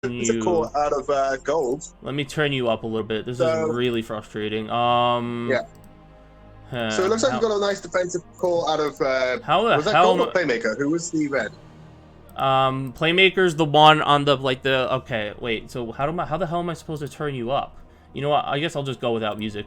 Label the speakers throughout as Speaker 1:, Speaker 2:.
Speaker 1: turn you.
Speaker 2: Out of gold.
Speaker 1: Let me turn you up a little bit. This is really frustrating.
Speaker 2: Yeah. So it looks like you got a nice defensive core out of. Was that gold or Playmaker? Who was the red?
Speaker 1: Playmaker's the one on the Okay, wait. So how the hell am I supposed to turn you up? You know what? I guess I'll just go without music.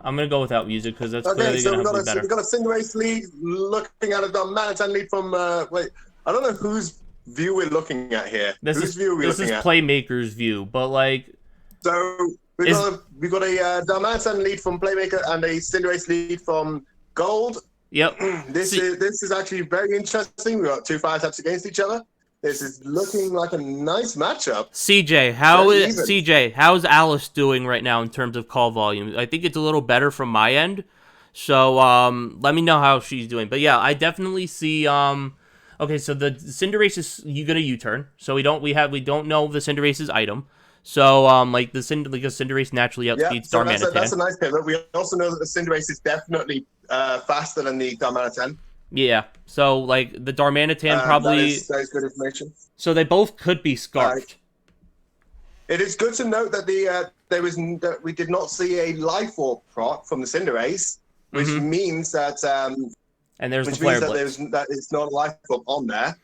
Speaker 1: I'm gonna go without music because that's clearly gonna help me better.
Speaker 2: So we got a Cinderace lead looking at a Darmanitan lead from. Wait, I don't know whose view we're looking at here.
Speaker 1: Whose view are we looking at? This is Playmaker's view, but like.
Speaker 2: So we got a Darmanitan lead from Playmaker and a Cinderace lead from Gold.
Speaker 1: Yep.
Speaker 2: This is actually very interesting. We got two fire types against each other. This is looking like a nice matchup.
Speaker 1: CJ, how's Alice doing right now in terms of call volume? I think it's a little better from my end. So let me know how she's doing. But yeah, I definitely see okay, so the Cinderace is gonna U-turn. So we don't know the Cinderace's item. So like the Cinderace naturally outspeeds Darmanitan.
Speaker 2: That's a nice pivot. We also know that the Cinderace is definitely faster than the Darmanitan.
Speaker 1: Yeah, so like the Darmanitan probably.
Speaker 2: That is good information.
Speaker 1: So they both could be scarfed.
Speaker 2: It is good to note that we did not see a Life Orb proc from the Cinderace, which means that
Speaker 1: and there's the Flare Blitz.
Speaker 2: That it's not a Life Orb on there.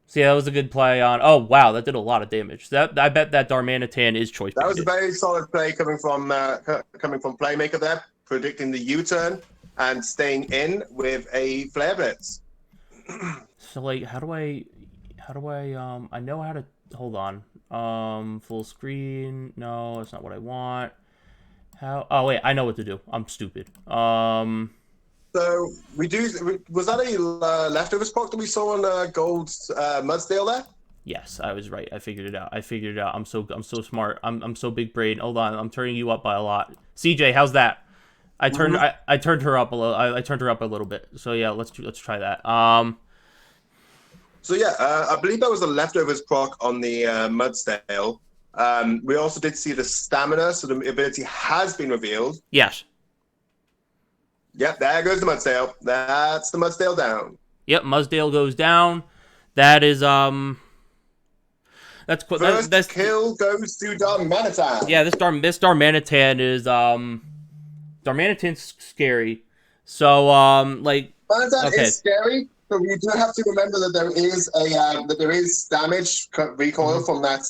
Speaker 1: See, that was a good play on. Oh wow, that did a lot of damage. I bet that Darmanitan is choice.
Speaker 2: That was a very solid play coming from Playmaker there, predicting the U-turn and staying in with a Flare Blitz.
Speaker 1: So like, how do I I know how to hold on. Full screen. No, that's not what I want. Oh wait, I know what to do. I'm stupid.
Speaker 2: So was that a leftovers proc that we saw on Gold's Mudsdale there?
Speaker 1: Yes, I was right. I figured it out. I'm so smart. I'm so big brain. Hold on, I'm turning you up by a lot. CJ, how's that? I turned her up a little. I turned her up a little bit. So yeah, let's try that.
Speaker 2: So yeah, I believe that was the leftovers proc on the Mudsdale. We also did see the stamina, so the ability has been revealed.
Speaker 1: Yes.
Speaker 2: Yep, there goes the Mudsdale. That's the Mudsdale down.
Speaker 1: Yep, Mudsdale goes down. That is that's
Speaker 2: First kill goes to Darmanitan.
Speaker 1: Yeah, this Darmanitan is Darmanitan's scary. So like
Speaker 2: Darmanitan is scary, but we do have to remember that there is damage recoil from that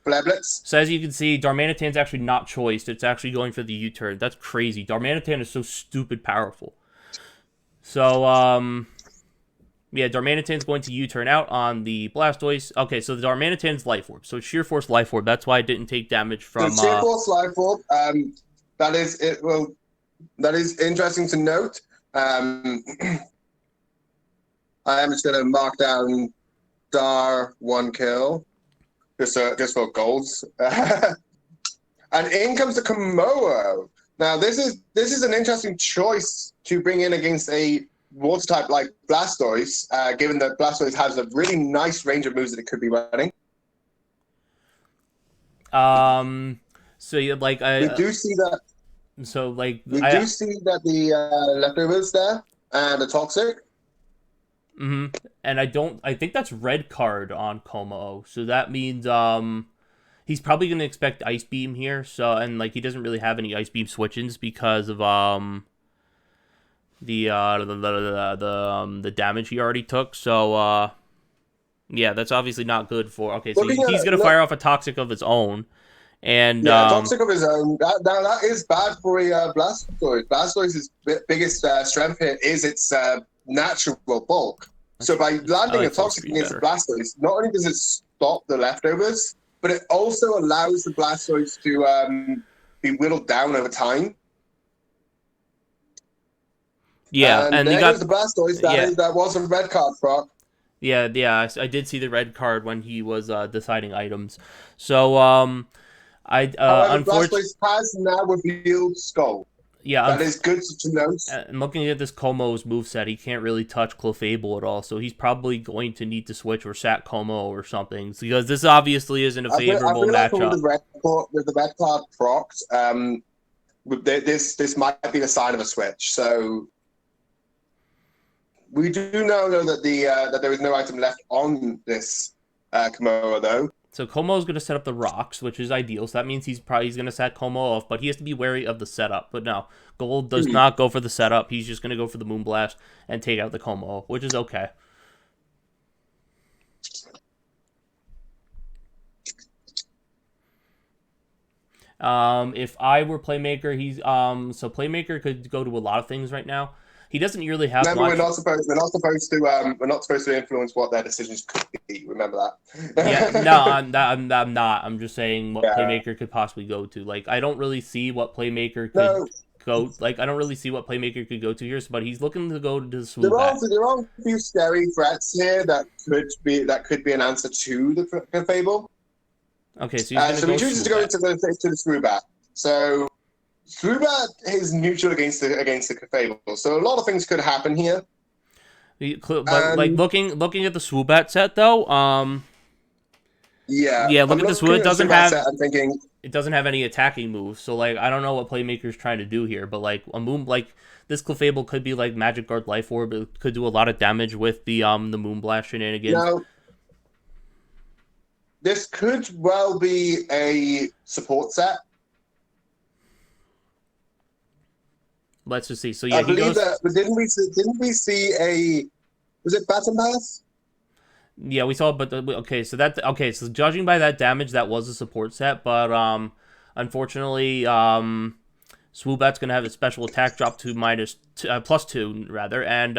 Speaker 2: Flare Blitz.
Speaker 1: So as you can see, Darmanitan's actually not choiced. It's actually going for the U-turn. That's crazy. Darmanitan is so stupid powerful. So yeah, Darmanitan's going to U-turn out on the Blastoise. Okay, so the Darmanitan's Life Orb. So Sheer Force Life Orb. That's why it didn't take damage from.
Speaker 2: So Sheer Force Life Orb. That is it. Well, that is interesting to note. I am just going to mark down Dar 1 kill, just for golds. And in comes the Komodo. Now this is an interesting choice to bring in against a water type like Blastoise, given that Blastoise has a really nice range of moves that it could be running.
Speaker 1: So you like
Speaker 2: we do see that.
Speaker 1: So like
Speaker 2: we do see that the leftovers there and the toxic.
Speaker 1: And I think that's red card on Como. So that means he's probably gonna expect Ice Beam here. So and like he doesn't really have any Ice Beam switch-ins because of the damage he already took. So yeah, that's obviously not good for. Okay, so he's gonna fire off a toxic of his own. And
Speaker 2: toxic of his own. That is bad for a Blastoise. Blastoise's biggest strength here is its natural bulk. So by landing a toxic against the Blastoise, not only does it stop the leftovers, but it also allows the Blastoise to be whittled down over time.
Speaker 1: Yeah, and
Speaker 2: there goes the Blastoise. That was a red card proc.
Speaker 1: Yeah, I did see the red card when he was deciding items. So
Speaker 2: however, Blastoise has now revealed Skull.
Speaker 1: Yeah,
Speaker 2: that is good to note.
Speaker 1: And looking at this Como's moveset, he can't really touch Clefable at all, so he's probably going to need to switch or sack Como or something, because this obviously isn't a favorable matchup.
Speaker 2: With the red card procs, this might be the sign of a switch. So we do know that that there is no item left on this Komodo, though.
Speaker 1: So Komo's going to set up the rocks, which is ideal. So that means he's going to set Como off, but he has to be wary of the setup. But no, Gold does not go for the setup. He's just going to go for the Moonblast and take out the Como, which is okay. If I were Playmaker, so Playmaker could go to a lot of things right now. He doesn't really have
Speaker 2: Remember,
Speaker 1: much.
Speaker 2: We're not supposed to influence what their decisions could be. Remember that.
Speaker 1: Yeah, no, I'm not. I'm just saying what Playmaker could possibly go to. Like, I don't really see what Playmaker could go. Like, I don't really see what Playmaker could go to here. But he's looking to go to the Swoop.
Speaker 2: There are a few scary threats here that could be an answer to the Clefable.
Speaker 1: Okay, so
Speaker 2: he chooses to go to the Swoobat. So Swoobat is neutral against the Clefable. So a lot of things could happen here.
Speaker 1: But like looking at the Swoobat set though, look at the Swoobat. It doesn't have any attacking moves. So like I don't know what Playmaker's trying to do here, but like this Clefable could be like Magic Guard Life Orb. It could do a lot of damage with the Moonblast shenanigans.
Speaker 2: Now, this could well be a support set.
Speaker 1: Let's just see. So yeah,
Speaker 2: I believe that. But didn't we see a? Was it Baton Pass?
Speaker 1: Yeah, we saw. But So judging by that damage, that was a support set. But unfortunately, Swoobat's gonna have a special attack drop to +2 rather, and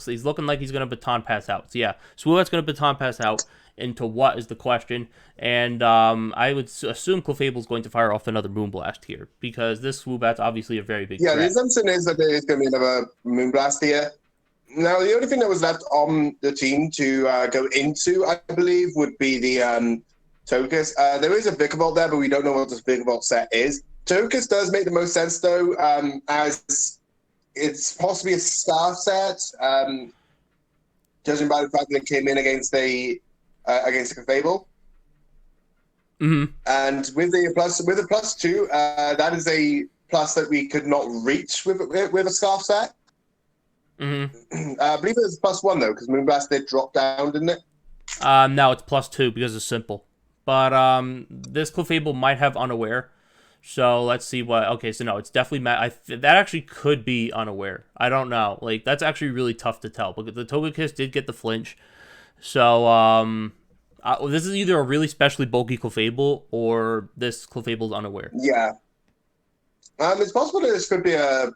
Speaker 1: he's looking like he's gonna Baton Pass out. So yeah, Swoobat's gonna Baton Pass out. Into what is the question, and I would assume Clefable's going to fire off another Moonblast here, because this Swoobat's obviously a very big threat.
Speaker 2: The assumption is that there is going to be another Moonblast here. Now, the only thing that was left on the team to go into, I believe, would be the Togekiss. There is a Vikavolt there, but we don't know what this Vikavolt set is. Togekiss does make the most sense, though, as it's possibly a Scarf set, judging by the fact that it came in against the Clefable.
Speaker 1: Mm-hmm.
Speaker 2: And with a +2, that is a plus that we could not reach with a Scarf set.
Speaker 1: Mm-hmm.
Speaker 2: I believe it was +1 though, because Moonblast did drop down, didn't it?
Speaker 1: No, it's +2 because it's simple. But this Clefable might have Unaware. So let's see what. Okay, so no, it's definitely that actually could be Unaware. I don't know. Like that's actually really tough to tell because the Togekiss did get the flinch. So this is either a really specially bulky Clefable or this Clefable's Unaware.
Speaker 2: Yeah. It's possible that this could be a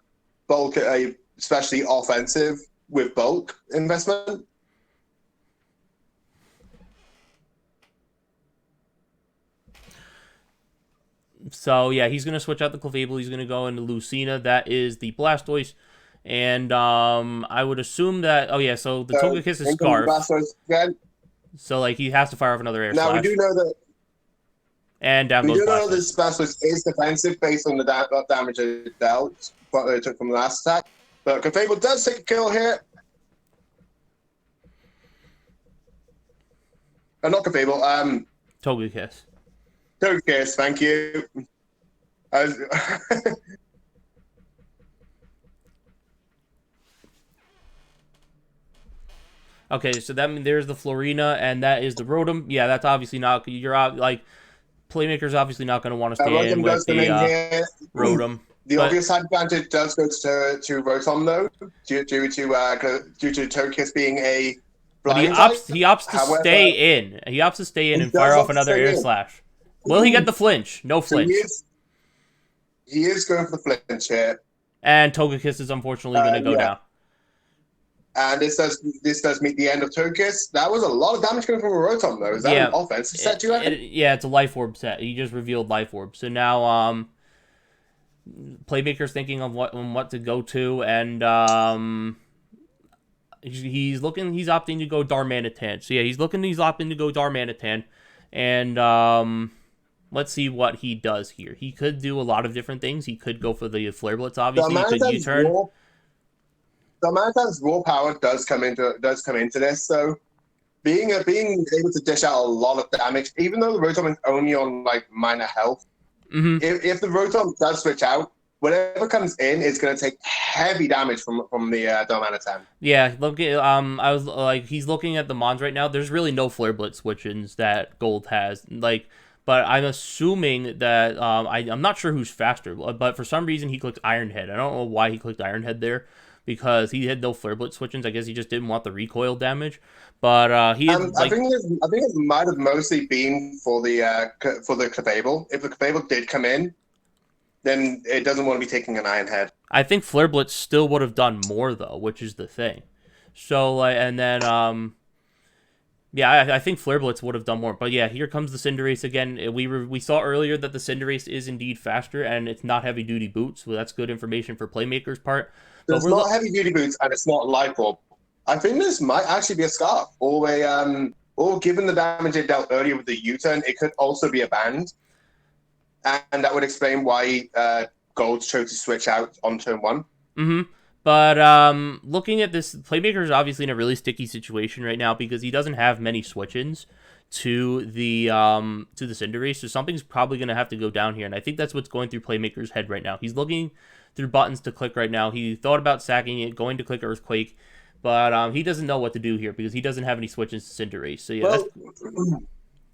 Speaker 2: especially offensive with bulk investment.
Speaker 1: So yeah, he's gonna switch out the Clefable. He's gonna go into Lucina. That is the Blastoise, and I would assume that. Oh yeah, so the Togekiss is Scarf. So like he has to fire off another Air Slash.
Speaker 2: Now we do know that.
Speaker 1: And down goes Blastoise. We do know
Speaker 2: this Blastoise is defensive based on the damage it dealt, what it took from the last attack. But Clefable does take a kill here. Not Clefable.
Speaker 1: Togekiss.
Speaker 2: Togekiss, thank you.
Speaker 1: Okay, so that means there's the Florina, and that is the Rotom. Yeah, that's obviously not. Playmaker's obviously not going to want to stay in with the Rotom.
Speaker 2: The obvious advantage does go to Rotom though, due to Togekiss being a blind type.
Speaker 1: He opts to stay in. He opts to stay in and fire off another Air Slash. Will he get the flinch? No flinch.
Speaker 2: So he is going for the flinch here.
Speaker 1: And Togekiss is unfortunately going to go down.
Speaker 2: And this does meet the end of Togekiss. That was a lot of damage coming from a Rotom though. Is that an offensive set to you?
Speaker 1: Yeah, it's a Life Orb set. He just revealed Life Orb. So now Playmaker's thinking of what to go to, and he's opting to go Darmanitan. So yeah, he's opting to go Darmanitan, and let's see what he does here. He could do a lot of different things. He could go for the Flare Blitz, obviously. He could U-turn.
Speaker 2: Darmanitan's raw power does come into this, though. Being able to dish out a lot of damage, even though the Rotom is only on like minor health.
Speaker 1: Mm-hmm.
Speaker 2: If the Rotom does switch out, whatever comes in is going to take heavy damage from the Darmanitan.
Speaker 1: Yeah, look at I was like he's looking at the mons right now. There's really no Flare Blitz switch-ins that Gold has. Like, but I'm assuming that I'm not sure who's faster, but for some reason he clicked Iron Head. I don't know why he clicked Iron Head there, because he had no Flare Blitz switch-ins. I guess he just didn't want the recoil damage. But he had,
Speaker 2: I think it might have mostly been for the Clefable. If the Clefable did come in, then it doesn't want to be taking an Iron Head.
Speaker 1: I think Flare Blitz still would have done more though, which is the thing. So like, and then yeah, I think Flare Blitz would have done more. But yeah, here comes the Cinderace again. We saw earlier that the Cinderace is indeed faster, and it's not heavy duty boots, so that's good information for Playmaker's part.
Speaker 2: So it's not heavy duty boots, and it's not Life Orb. I think this might actually be a Scarf, or given the damage it dealt earlier with the U-turn, it could also be a Band, and that would explain why Gold chose to switch out on turn 1.
Speaker 1: Mm-hmm. But looking at this, Playmaker is obviously in a really sticky situation right now because he doesn't have many switch-ins to the Cinderace, so something's probably going to have to go down here, and I think that's what's going through Playmaker's head right now. He's looking through buttons to click right now. He thought about sacking it, going to click Earthquake, but he doesn't know what to do here because he doesn't have any switch-ins to Cinderace. So yeah,
Speaker 2: well,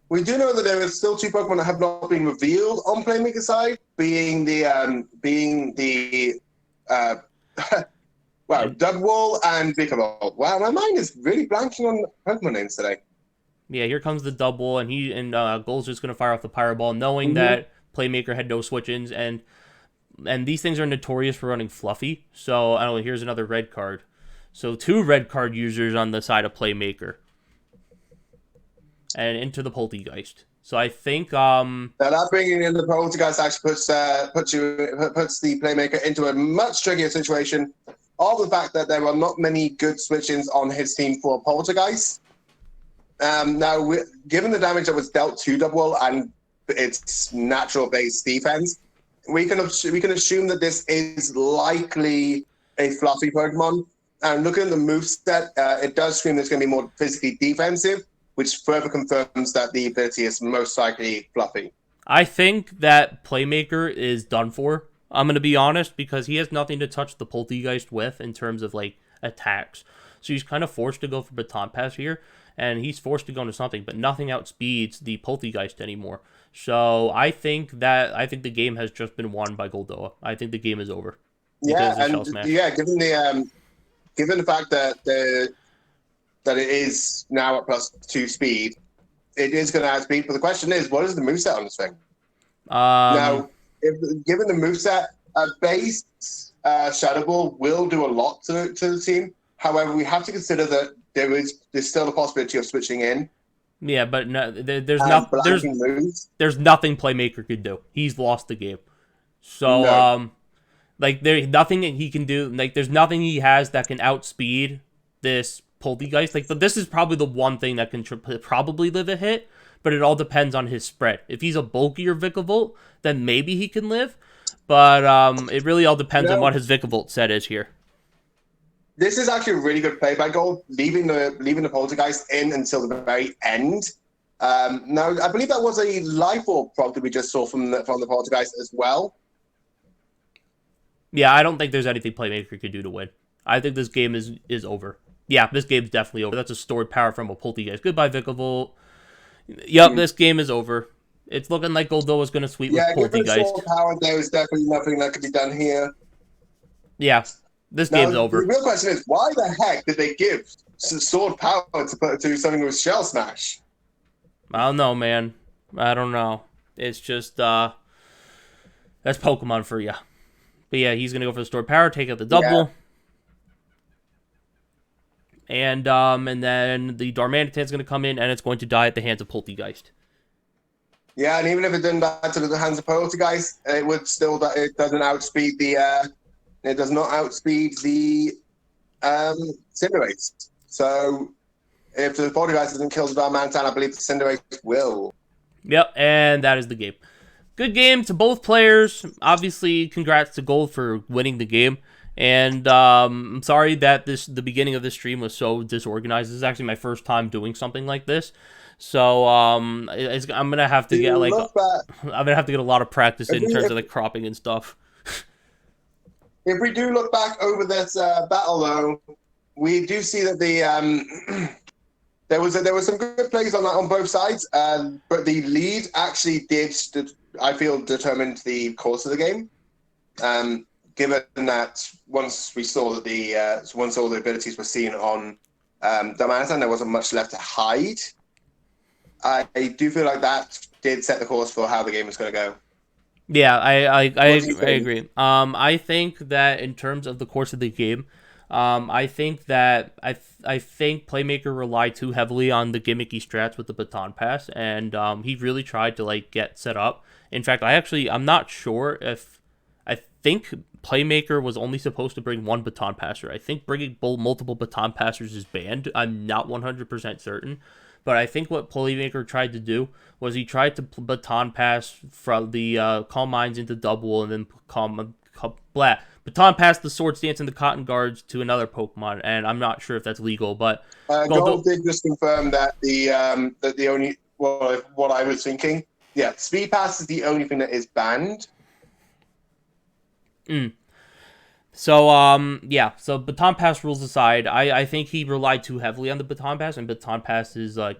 Speaker 2: we do know that there are still 2 Pokemon that have not been revealed on Playmaker's side, being the Dugwall and Vikavolt. Wow, my mind is really blanking on Pokemon names today.
Speaker 1: Yeah, here comes the Dugwall, and Gold's just going to fire off the Pyro Ball, knowing that Playmaker had no switch-ins, and these things are notorious for running Fluffy. So, I don't know, here's another red card. So, 2 red card users on the side of Playmaker. And into the Poltegeist. So, I think...
Speaker 2: Now, that bringing in the Poltegeist actually puts the Playmaker into a much trickier situation of the fact that there are not many good switch-ins on his team for Poltegeist. Now, given the damage that was dealt to Dugwall and its natural base defense, we can assume that this is likely a Fluffy Pokemon. And looking at the moveset, it does scream it's going to be more physically defensive, which further confirms that the ability is most likely Fluffy.
Speaker 1: I think that Playmaker is done for. I'm going to be honest, because he has nothing to touch the Poltegeist with in terms of, like, attacks. So he's kind of forced to go for Baton Pass here, and he's forced to go into something, but nothing outspeeds the Poltegeist anymore. So I think the game has just been won by Goldoa. I think the game is over.
Speaker 2: Yeah, given the fact that it is now at +2 speed, it is going to outspeed. But the question is, what is the moveset on this thing? Now, given the moveset, base Shadow Ball will do a lot to the team. However, we have to consider that there's still a possibility of switching in.
Speaker 1: Yeah, but no, there's nothing Playmaker could do. He's lost the game. So,
Speaker 2: No.
Speaker 1: Like, there's nothing that he can do. Like, there's nothing he has that can outspeed this Poltegeist. Like, this is probably the one thing that can probably live a hit, but it all depends on his spread. If he's a bulkier Vikavolt, then maybe he can live, but it really all depends on what his Vikavolt set is here.
Speaker 2: This is actually a really good play by Gold, leaving the Poltergeist in until the very end. Now, I believe that was a Life Orb prompt that we just saw from the Poltergeist as well.
Speaker 1: Yeah, I don't think there's anything Playmaker could do to win. I think this game is over. Yeah, this game's definitely over. That's a stored power from a Poltegeist. Goodbye, Vikavolt. Yep, this game is over. It's looking like Goldoa's going to sweep with Poltegeist.
Speaker 2: Yeah, given stored power, there is definitely nothing that could be done here.
Speaker 1: Yeah, this game's over.
Speaker 2: The real question is, why the heck did they give stored power to something with Shell Smash?
Speaker 1: I don't know, man. I don't know. It's just, that's Pokemon for you. But yeah, he's going to go for the stored power, take out the double. Yeah. And then the Darmanitan's going to come in, and it's going to die at the hands of Poltegeist.
Speaker 2: Yeah, and even if it didn't die to the hands of Poltegeist, it would still, it doesn't outspeed the, it does not outspeed the Cinderace. So if the Poltegeist doesn't kill the Darmanitan, I believe the Cinderace will.
Speaker 1: Yep, and that is the game. Good game to both players. Obviously, congrats to Gold for winning the game. And I'm sorry that the beginning of this stream was so disorganized. This is actually my first time doing something like this. So I'm gonna have to get a lot of practice in terms of the cropping and stuff.
Speaker 2: if we do look back over this battle, though, we do see that the there was some good plays on both sides, but the lead actually did, I feel, determined the course of the game. Given that once all the abilities were seen on Darmanitan, there wasn't much left to hide. I do feel like that did set the course for how the game was going to go.
Speaker 1: Yeah, I
Speaker 2: What do you think?
Speaker 1: agree. I think that in terms of the course of the game, I think Playmaker relied too heavily on the gimmicky strats with the baton pass, and he really tried to like get set up. In fact, I'm not sure if I think Playmaker was only supposed to bring one baton passer. I think bringing multiple baton passers is banned. I'm not 100% certain. But I think what Playmaker tried to do was he tried to baton pass from the Calm Minds into double and then baton pass the Swords Dance and the Cotton Guards to another Pokemon. And I'm not sure if that's legal, but
Speaker 2: Gold did just confirm that the only what I was thinking. Yeah, Speed Pass is the only thing that is banned.
Speaker 1: So baton pass rules aside, I think he relied too heavily on the baton pass, and baton pass is like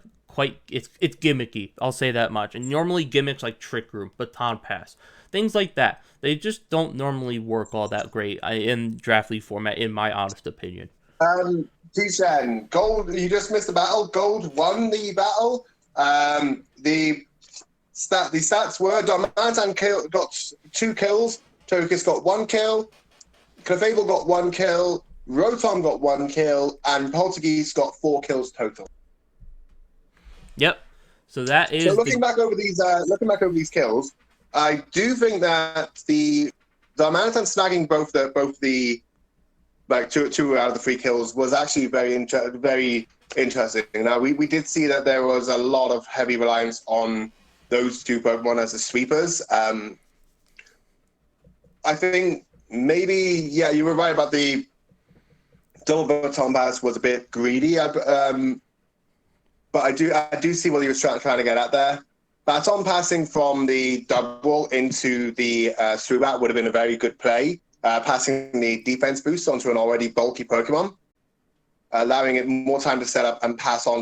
Speaker 1: it's gimmicky. I'll say that much. And normally gimmicks like Trick Room, baton pass, things like that, they just don't normally work all that great in draft league format, in my honest opinion.
Speaker 2: T-Shen, Gold, you just missed the battle. Gold won the battle. The stats were Darmanitan got 2 kills, Togekiss got 1 kill, Clefable got 1 kill, Rotom got 1 kill, and Poltergeist got 4 kills total.
Speaker 1: Yep. So that is.
Speaker 2: So looking back over these kills, I do think that the Darmanitan snagging both the like two out of the 3 kills was actually very interesting. Now we did see that there was a lot of heavy reliance on those 2 Pokemon as the sweepers. I think maybe, yeah, you were right about the double baton pass was a bit greedy, but I do see what he was trying to get at there. Baton passing from the double into the Swoobat would have been a very good play, passing the defense boost onto an already bulky Pokemon, allowing it more time to set up and pass on